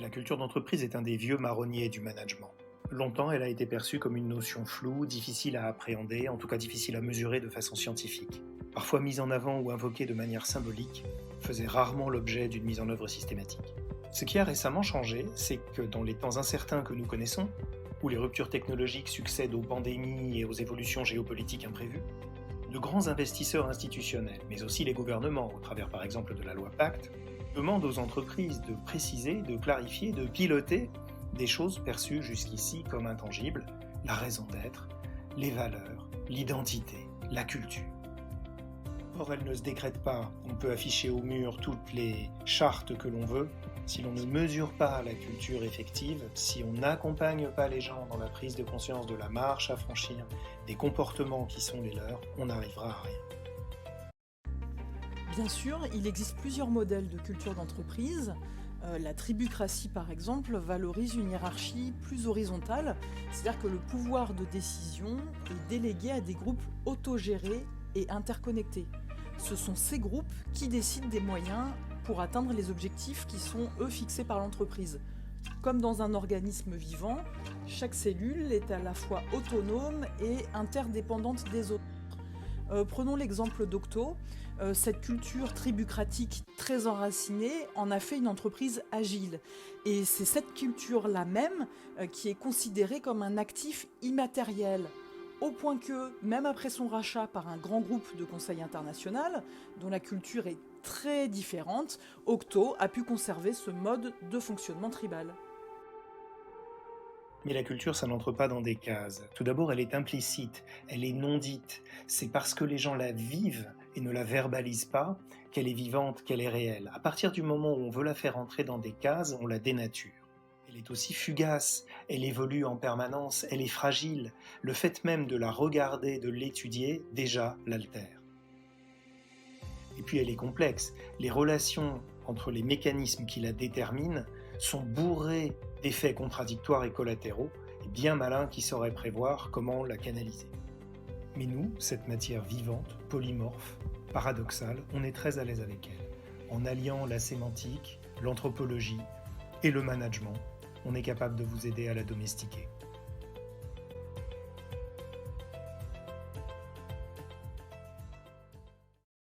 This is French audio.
La culture d'entreprise est un des vieux marronniers du management. Longtemps, elle a été perçue comme une notion floue, difficile à appréhender, en tout cas difficile à mesurer de façon scientifique. Parfois mise en avant ou invoquée de manière symbolique, faisait rarement l'objet d'une mise en œuvre systématique. Ce qui a récemment changé, c'est que dans les temps incertains que nous connaissons, où les ruptures technologiques succèdent aux pandémies et aux évolutions géopolitiques imprévues, de grands investisseurs institutionnels, mais aussi les gouvernements, au travers par exemple de la loi Pacte, demandent aux entreprises de préciser, de clarifier, de piloter des choses perçues jusqu'ici comme intangibles, la raison d'être, les valeurs, l'identité, la culture. Or, elles ne se décrètent pas. On peut afficher au mur toutes les chartes que l'on veut. Si l'on ne mesure pas la culture effective, si on n'accompagne pas les gens dans la prise de conscience de la marche à franchir, des comportements qui sont les leurs, on n'arrivera à rien. Bien sûr, il existe plusieurs modèles de culture d'entreprise. La tribucratie, par exemple, valorise une hiérarchie plus horizontale, c'est-à-dire que le pouvoir de décision est délégué à des groupes autogérés et interconnectés. Ce sont ces groupes qui décident des moyens pour atteindre les objectifs qui sont, eux, fixés par l'entreprise. Comme dans un organisme vivant, chaque cellule est à la fois autonome et interdépendante des autres. Prenons l'exemple d'Octo. Cette culture tribucratique très enracinée en a fait une entreprise agile. Et c'est cette culture-là même qui est considérée comme un actif immatériel. Au point que, même après son rachat par un grand groupe de conseil international, dont la culture est très différente, Octo a pu conserver ce mode de fonctionnement tribal. Mais la culture, ça n'entre pas dans des cases. Tout d'abord, elle est implicite, elle est non dite. C'est parce que les gens la vivent et ne la verbalisent pas qu'elle est vivante, qu'elle est réelle. À partir du moment où on veut la faire entrer dans des cases, on la dénature. Elle est aussi fugace, elle évolue en permanence, elle est fragile. Le fait même de la regarder, de l'étudier, déjà l'altère. Et puis elle est complexe. Les relations entre les mécanismes qui la déterminent sont bourrées d'effets contradictoires et collatéraux, et bien malins qui sauraient prévoir comment la canaliser. Mais nous, cette matière vivante, polymorphe, paradoxale, on est très à l'aise avec elle. En alliant la sémantique, l'anthropologie et le management, on est capable de vous aider à la domestiquer.